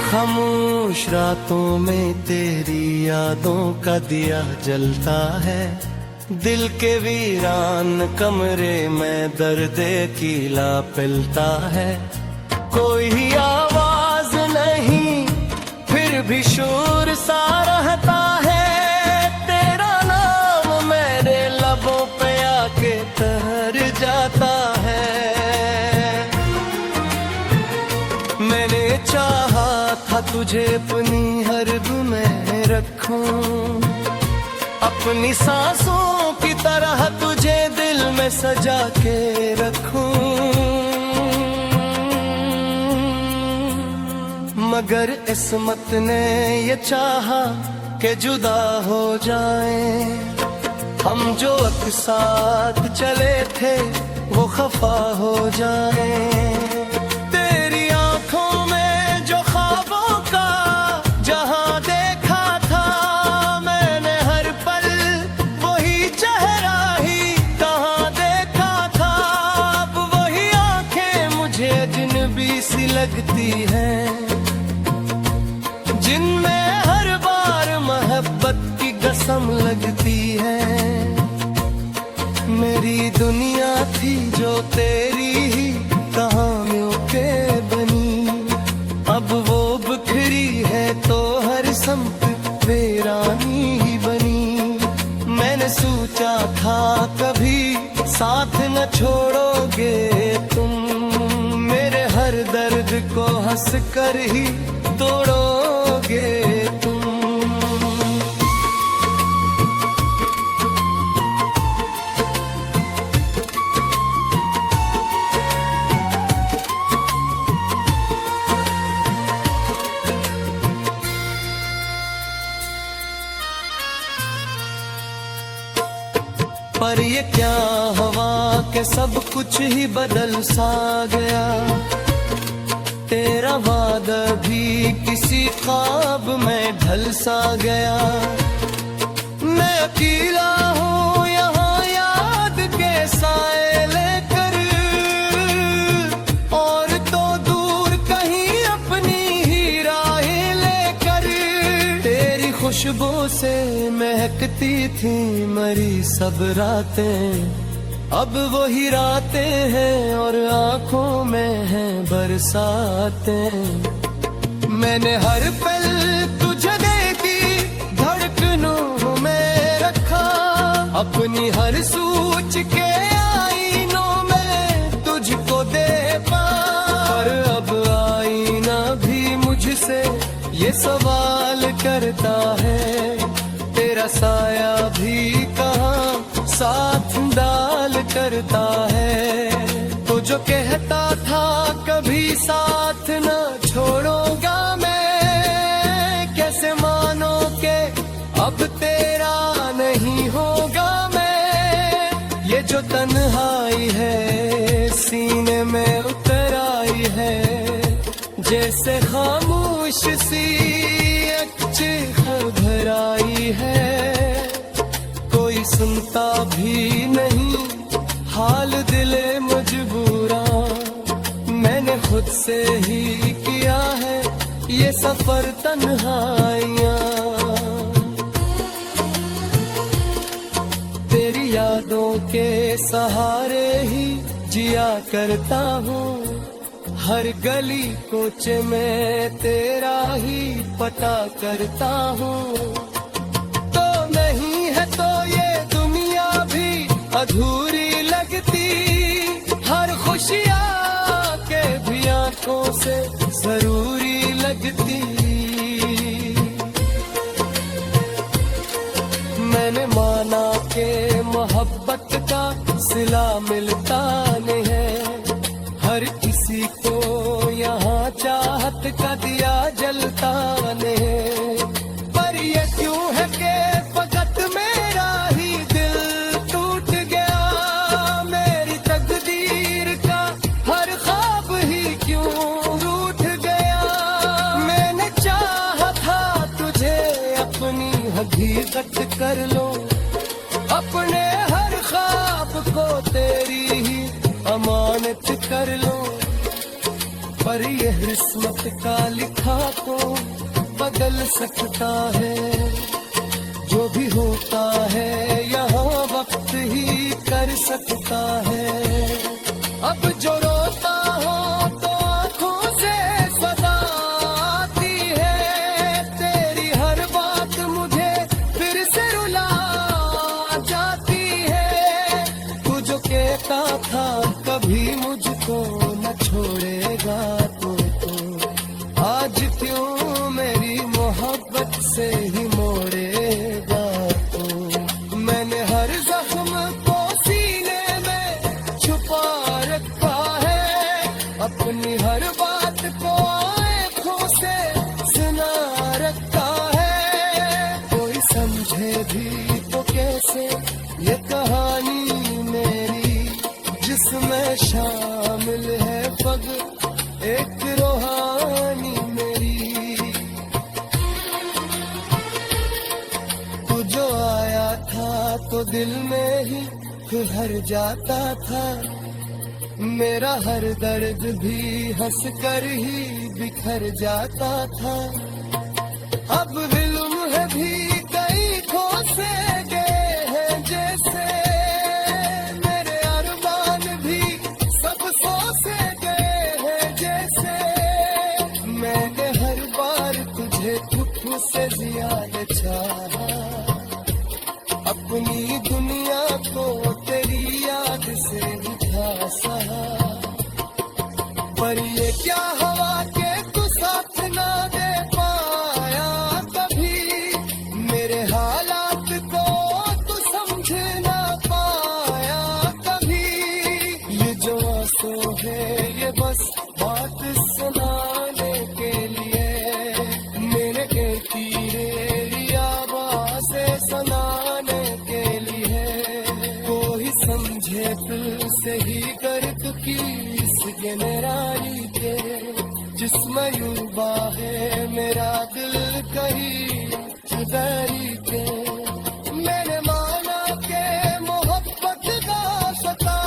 खामोश रातों में तेरी यादों का दिया जलता है। दिल के वीरान कमरे में दर्द कीला पिलता है। कोई आवाज नहीं फिर भी शोर सा रहता है। तेरा नाम मेरे लबों पे आके ठहर जाता है। मैंने चाहा था तुझे अपनी हरब में रखूं, अपनी सांसों की तरह तुझे दिल में सजा के रखूं। मगर किस्मत ने ये चाहा कि जुदा हो जाएं। हम जो एक साथ चले थे वो खफा हो जाएं। तेरी आंखों में जो ख्वाबों का जहां देखा था मैंने हर पल, वही चेहरा ही कहां देखा था। अब वही आंखें मुझे अजनबी सी लगती हैं, जिनमें हर बार मोहब्बत की कसम लगती है। मेरी दुनिया थी जो तेरी ही कहानियों के बनी, अब वो बिखरी है तो हर संपत वीरानी ही बनी। मैंने सोचा था कभी साथ न छोड़ोगे तुम, मेरे हर दर्द को हंस कर ही तोड़ोगे तुम। पर ये क्या हवा के सब कुछ ही बदल सा गया। तेरा वादा भी किसी ख्वाब में ढल सा गया। मैं अकेला हूँ यहाँ याद के साए लेकर, और तो दूर कहीं अपनी ही राहें लेकर। तेरी खुशबू से महकती थी मरी सब रातें, अब वही रातें हैं और आंखों में हैं बरसातें। मैंने हर पल तुझे देखी धड़कनों में रखा, अपनी हर सोच के आईनों में तुझको दे पा। पर अब आईना भी मुझसे ये सवाल करता है, तेरा साया भी कहाँ साथ डाल करता है। तो जो कहता था कभी साथ न छोड़ूंगा मैं, कैसे मानो के अब तेरा नहीं होगा मैं। ये जो तन्हाई है सीने में उतर आई है, जैसे खामोश सी खबर आई है। कोई सुनता भी नहीं हाल दिले मजबूरा, मैंने खुद से ही किया है ये सफर तन्हाइयाँ। तेरी यादों के सहारे ही जिया करता हूँ, हर गली कोचे में तेरा ही पता करता हूँ। तो नहीं है तो ये दुनिया भी अधूरी लगती, हर खुशियाँ के भी आंखों से जरूरी लगती। मैंने माना के मोहब्बत का सिला मिलता नहीं है, हर किसी को यहाँ चाहत का दिया जलता नहीं। पर ये क्यों है कि फकत मेरा ही दिल टूट गया, मेरी तकदीर का हर ख्वाब ही क्यों रूठ गया। मैंने चाहा था तुझे अपनी हकीकत कर लो, अपने हर ख्वाब को तेरी ही अमानत कर लो। पर पर यह किस्मत का लिखा तो बदल सकता है। जो भी होता है यहाँ वक्त ही कर सकता है। अब जो रोता हो तो आंखों से सदा आती है। तेरी हर बात मुझे फिर से रुला जाती है। तू जो कहता था कभी मुझको न छोड़ेगा तो आज क्यों मेरी मोहब्बत से ही मोड़ेगा तो। मैंने हर जख्म को सीने में छुपा रखा है। अपनी हर बात को आँखों से सुना रखा है। कोई समझे भी तो कैसे ये कहानी मेरी, जिसमें शामिल है पग एक रूहानी मेरी। तू जो आया था तो दिल में ही भर जाता था। मेरा हर दर्द भी हंस कर ही बिखर जाता था। अब जुल्म है भी कई खो से गए हैं जैसे। मेरे अरमान भी सब सो से गए हैं जैसे। मैंने हर बार तुझे खुद से ज्यादा चाहा। अपनी दुनिया को तेरी याद से उठा सहा। पर ये क्या हवा के तू साथ ना दे पाया कभी। मेरे हालात को तू समझ ना पाया कभी। ये जो आंसू है ये बस बात सुनाने के लिए। मेरे कहती तेरी आवाज़ें सुनाने के लिए। कोई समझे दिल से ही गर्द की इस गहराई के। जिसमें युवा है मेरा दिल कहीं जुदाई के। मैंने माना के मोहब्बत का सता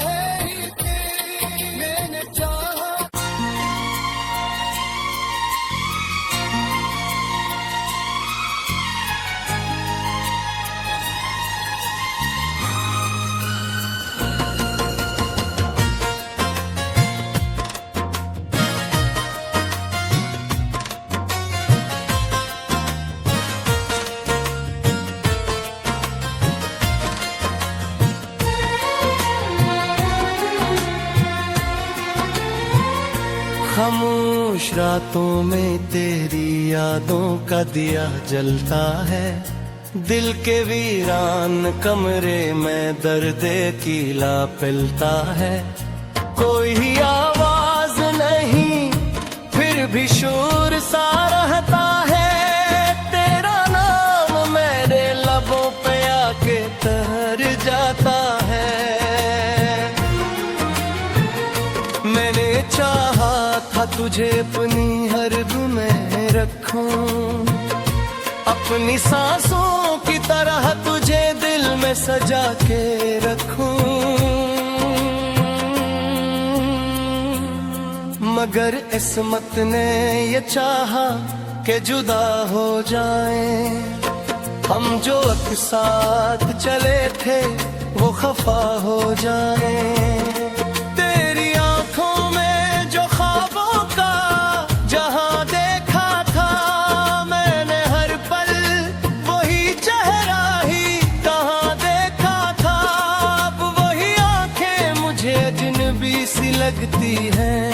है ही तेरी। मैंने चाहा खामोश रातों में तेरी यादों का दिया जलता है। दिल के वीरान कमरे में दर्द कीला पिलता है। कोई आवाज नहीं फिर भी शोर सा रहता है। तेरा नाम मेरे लबों पे आके ठहर जाता है। मैंने चाहा था तुझे अपनी हर में रखूं। अपनी सांसों की तरह तुझे दिल में सजा के रखूं। मगर किस्मत ने ये चाहा कि जुदा हो जाएं। हम जो एक साथ चले थे वो खफा हो जाएं। तेरी आंखों में जो ख्वाबों का जहां देखा था मैंने हर पल, वही चेहरा ही कहां देखा था। अब वही आंखें मुझे अजनबी सी लगती हैं,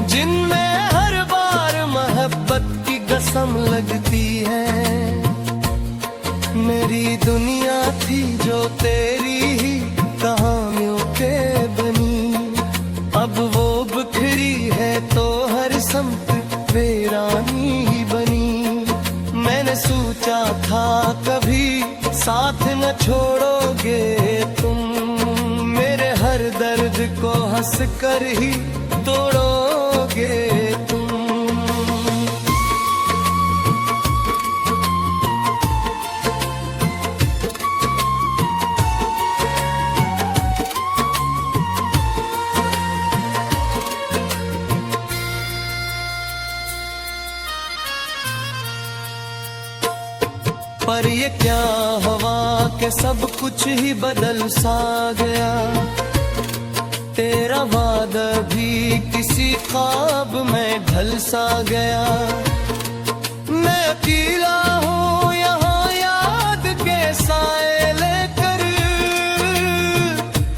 जिनमें हर बार मोहब्बत की कसम लगती है। मेरी दुनिया थी जो तेरी ही कहानियों के बनी। अब वो बिखरी है तो हर समत वीरानी ही बनी। मैंने सोचा था कभी साथ न छोड़ोगे तुम। मेरे हर दर्द को हंस कर ही तोड़ोगे तुम। पर ये क्या हवा के सब कुछ ही बदल सा गया। तेरा वादा भी किसी ख्वाब में ढल सा गया। मैं अकेला हूँ यहाँ याद के साए लेकर,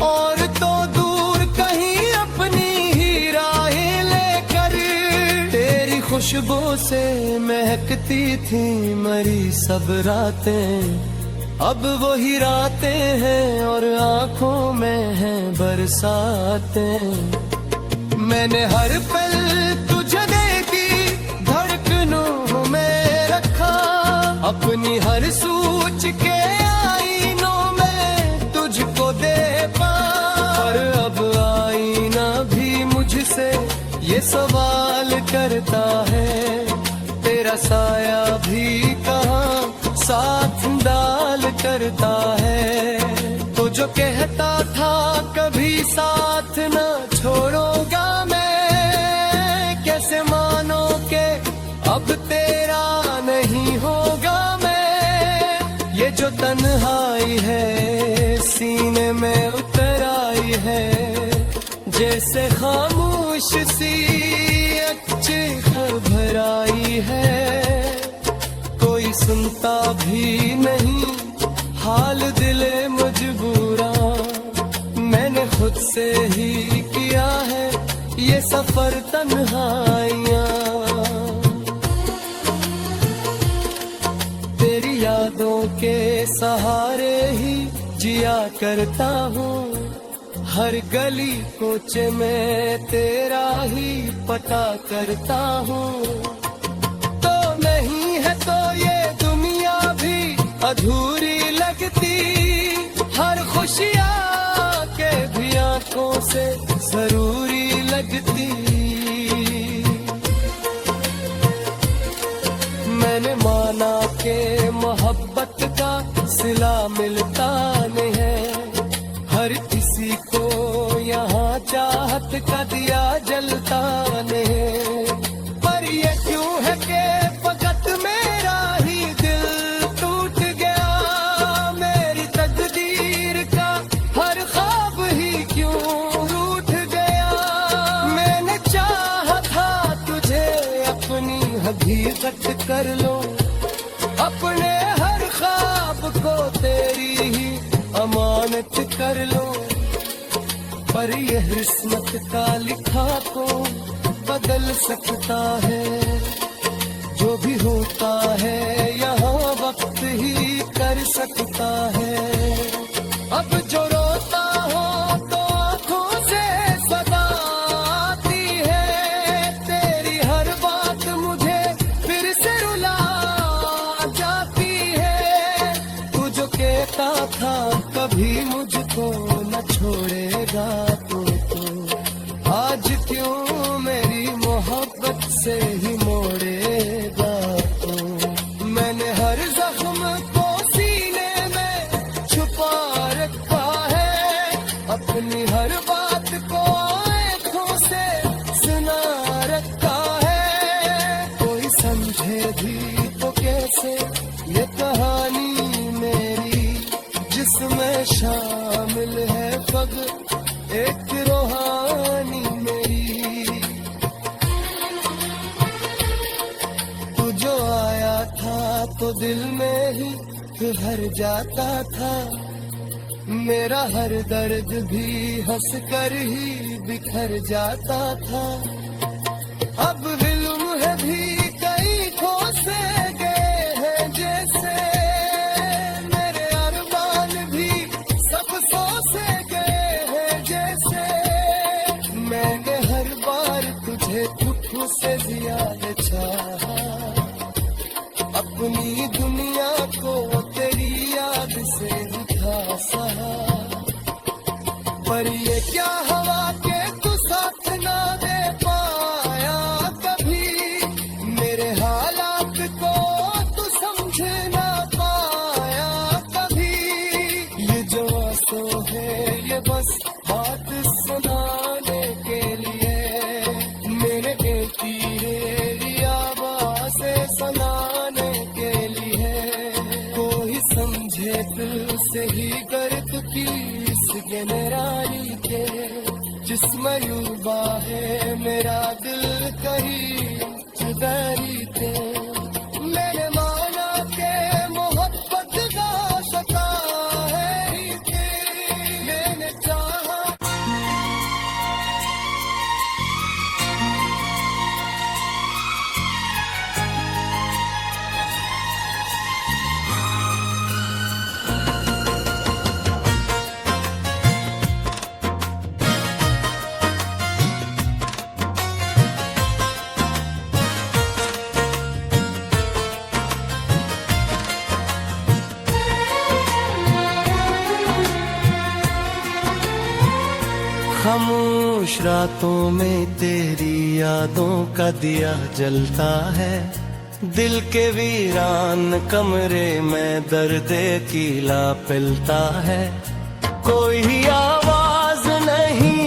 और तो दूर कहीं अपनी ही राहें लेकर। तेरी खुशबू से महकती थी मरी सब रातें, अब वही रातें हैं और आंखों में है बरसातें। मैंने हर पल तुझे देखी धड़कनों में रखा, अपनी हर सोच के आईनों में तुझको दे पा। पर अब आईना भी मुझसे ये सवाल करता है, तेरा साया भी कहाँ साथ डाल करता है। तो जो कहता था कभी साथ न छोड़ूंगा मैं, कैसे मानो के अब तेरा नहीं होगा मैं। ये जो तन्हाई है सीने में उतर आई है, जैसे खामोश सी अच्छी खबर आई है। कोई सुनता भी नहीं हाल दिले मजबूरा, मैंने खुद से ही किया है ये सफर तन्हाइयाँ। तेरी यादों के सहारे ही जिया करता हूँ, हर गली कोचे में तेरा ही पता करता हूँ। तो नहीं है तो ये दुनिया भी अधूरी लगती, हर खुशियाँ के भी आंखों से जरूरी लगती। मैंने माना के मोहब्बत का सिला मिलता नहीं है, हर किसी को यहाँ चाहत का दिया जलता नहीं। पर ये क्यों है कि फकत मेरा ही दिल टूट गया, मेरी तकदीर का हर ख्वाब ही क्यों रूठ गया। मैंने चाहा था तुझे अपनी हकीकत कर लो, अपने हर ख्वाब को तेरी ही अमानत कर लो। पर यह किस्मत का लिखा को बदल सकता है, जो भी होता है यहाँ वक्त ही कर सकता है। अब जो रोता हो तो आँखों से सदा आती है, तेरी हर बात मुझे फिर से रुला जाती है। तू जो कहता था कभी मुझको न छोड़ेगा, तो आज क्यों मेरी मोहब्बत से ही मोड़ेगा। तो मैंने हर जख्म को सीने में छुपा रखा है, अपनी हर बात को आँखों से सुना रखा है। कोई समझे भी तो कैसे ये कहानी मेरी, जिसमें शामिल है पग एक रूहानी मेरी। तू जो आया था तो दिल में ही भर जाता था, मेरा हर दर्द भी हंस कर ही बिखर जाता था। अब विलुम है भी कई खो से गए हैं जैसे, मेरे अरमान भी सब सो से गए हैं जैसे। मैंने हर बार तुझे दुख से ज्यादा चाहा, अपनी दुनिया को तेरी याद से दिखा सहा। पर ये क्या हवा के तू साथ ना दे पाया कभी, मेरे हालात को तू समझ ना पाया कभी। ये जो आंसू है ये बस बात सुनाने के लिए, मेरे बेटी आवाज़ सुनाने के लिए। नैन रानी के, जिसमें युवा है मेरा दिल कहीं जुदाई थे। मैंने माना के मोहब्बत का सता है कि मैंने चाहा। खामोश रातों में तेरी यादों का दिया जलता है, दिल के वीरान कमरे में दर्द कीला पिलता है। कोई आवाज नहीं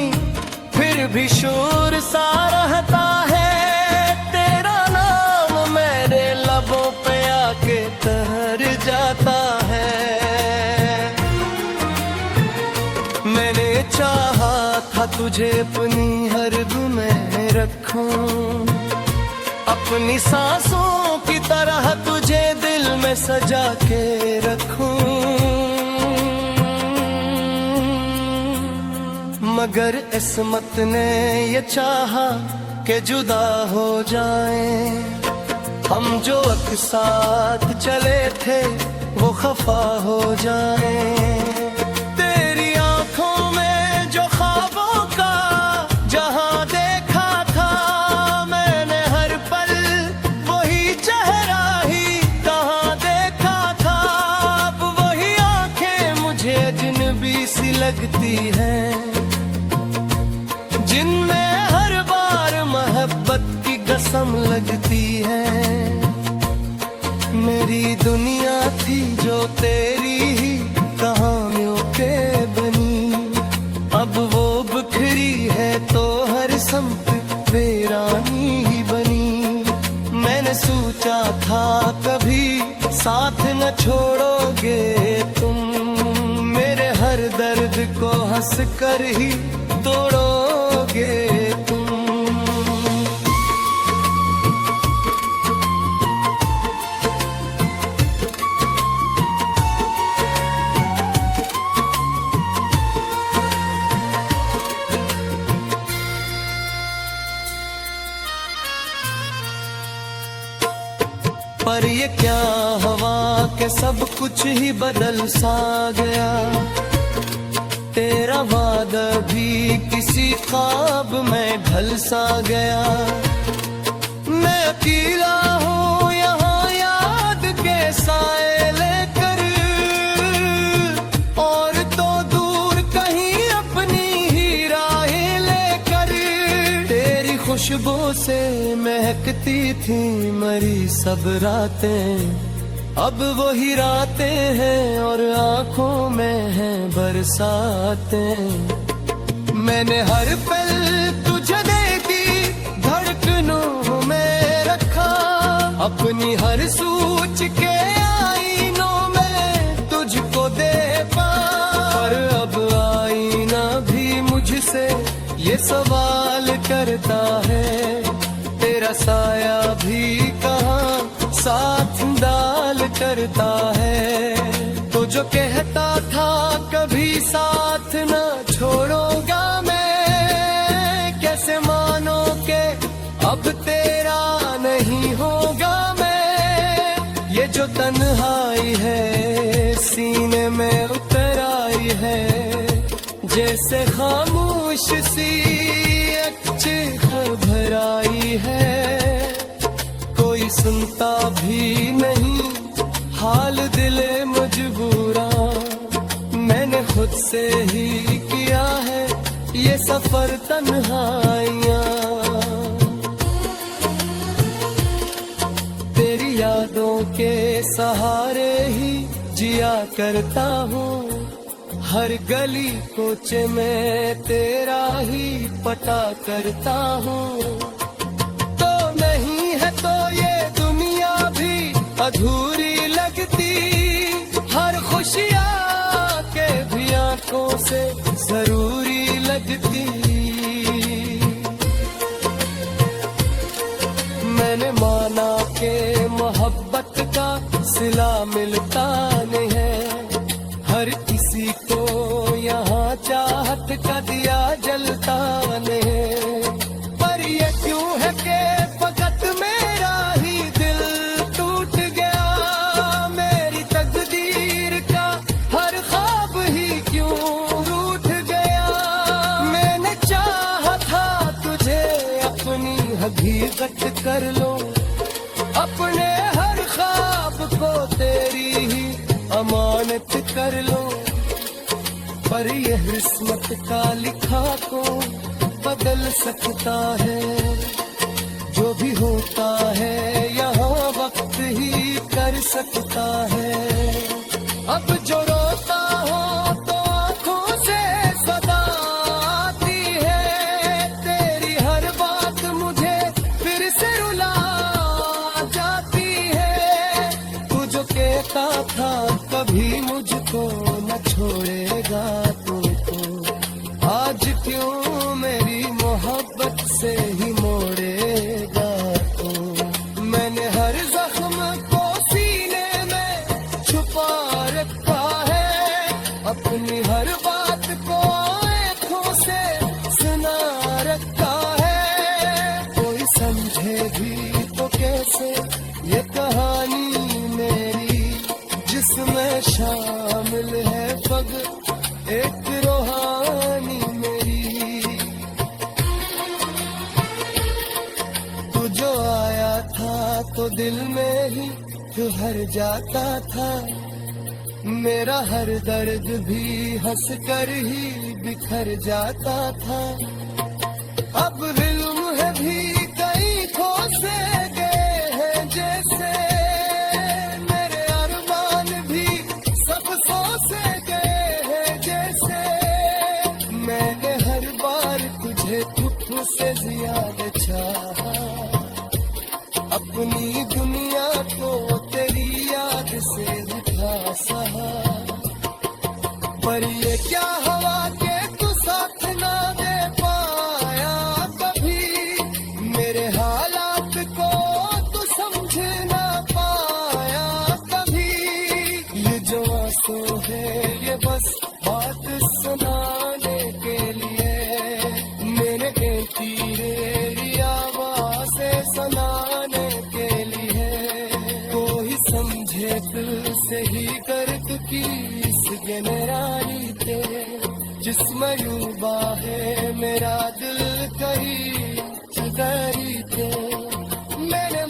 फिर भी शोर सा रहता है, तेरा नाम मेरे लबों पे आके ठहर जाता है। मैंने चाहा था तुझे अपनी हरद में रखूं, अपनी सांसों की तरह तुझे दिल में सजा के रखूं, मगर किस्मत ने ये चाहा कि जुदा हो जाएं। हम जो एक साथ चले थे वो खफा हो जाएं। लगती है जिनमें हर बार मोहब्बत की कसम लगती है। मेरी दुनिया थी जो तेरी ही कहानियों के बनी, अब वो बिखरी है तो हर संपत वीरानी ही बनी। मैंने सोचा था कभी साथ न छोड़ोगे तुम, मेरे हर दर्द को हंस कर ही तोड़ोगे तुम। पर ये क्या हवा के सब कुछ ही बदल सा गया, तेरा वादा भी किसी ख्वाब में ढल सा गया। मैं अकेला हूँ यहाँ याद के साए लेकर, और तो दूर कहीं अपनी ही राहें लेकर। तेरी खुशबू से महकती थी मरी सब रातें, अब वही रातें हैं और आंखों में है बरसातें। मैंने हर पल तुझे देखी धड़कनों में रखा, अपनी हर सोच के आईनों में तुझको देखा। पर अब आईना भी मुझसे ये सवाल करता है, तेरा साया भी कहाँ साथ डाल करता है। तो जो कहता था कभी साथ न छोड़ूंगा मैं, कैसे मानो के अब तेरा नहीं होगा मैं। ये जो तन्हाई है सीने में उतर आई है, जैसे खामोश सी अच्छी खबर आई है। कोई सुनता भी नहीं हाल दिले मजबूरा, मैंने खुद से ही किया है ये सफर तन्हाइयाँ। तेरी यादों के सहारे ही जिया करता हूँ, हर गली कोचे में तेरा ही पता करता हूँ। तो नहीं है तो ये दुनिया भी अधूरी लगती, हर खुशियाँ के भी आंखों से सिला मिलता नहीं है, हर किसी को यहाँ चाहत का दिया जलता नहीं। पर ये क्यों है कि फकत मेरा ही दिल टूट गया, मेरी तकदीर का हर ख्वाब ही क्यों रूठ गया। मैंने चाहा था तुझे अपनी हकीकत कर लो, अपने हर ख्वाब को तेरी ही अमानत कर लो। पर यह किस्मत का लिखा को बदल सकता है, जो भी होता है यहाँ वक्त ही कर सकता है। अब जो रोता हो तो आंखों से सदा आती है, तेरी हर बात मुझे फिर से रुला जाती है। तू जो कहता था कभी मुझको न छोड़ेगा तुमको, आज क्यों मेरी मोहब्बत से ही मोड़ेगा तू। मैंने हर जख्म को सीने में छुपा रखा है, अपनी हर बात को आँखों से सुना रखा है। कोई समझे भी तो कैसे ये कहानी मेरी, जिसमें शामिल है पग एक रूहानी मेरी। तू जो आया था तो दिल में ही तू भर जाता था, मेरा हर दर्द भी हंस कर ही बिखर जाता था। अब इल्म है भी कहीं खो से गए हैं जैसे, मेरे अरमान भी सब सो से गए हैं जैसे। मैंने हर बार तुझे खुद से ज्यादा चाहा, अपनी दुनिया को तेरी याद से उठा सहा। पर ये क्या हवा के तू साथ ना दे पाया कभी, मेरे हालात को तू समझ ना पाया कभी। ये जो आंसू है ये बस बात सुनाने के लिए, मैंने तेरी आवाज़ें सुनाने के लिए। कोई समझे दिल से ही दर्द की इस गहराई थे, जिसमें युवा है मेरा दिल कहीं जुदाई थे। मैंने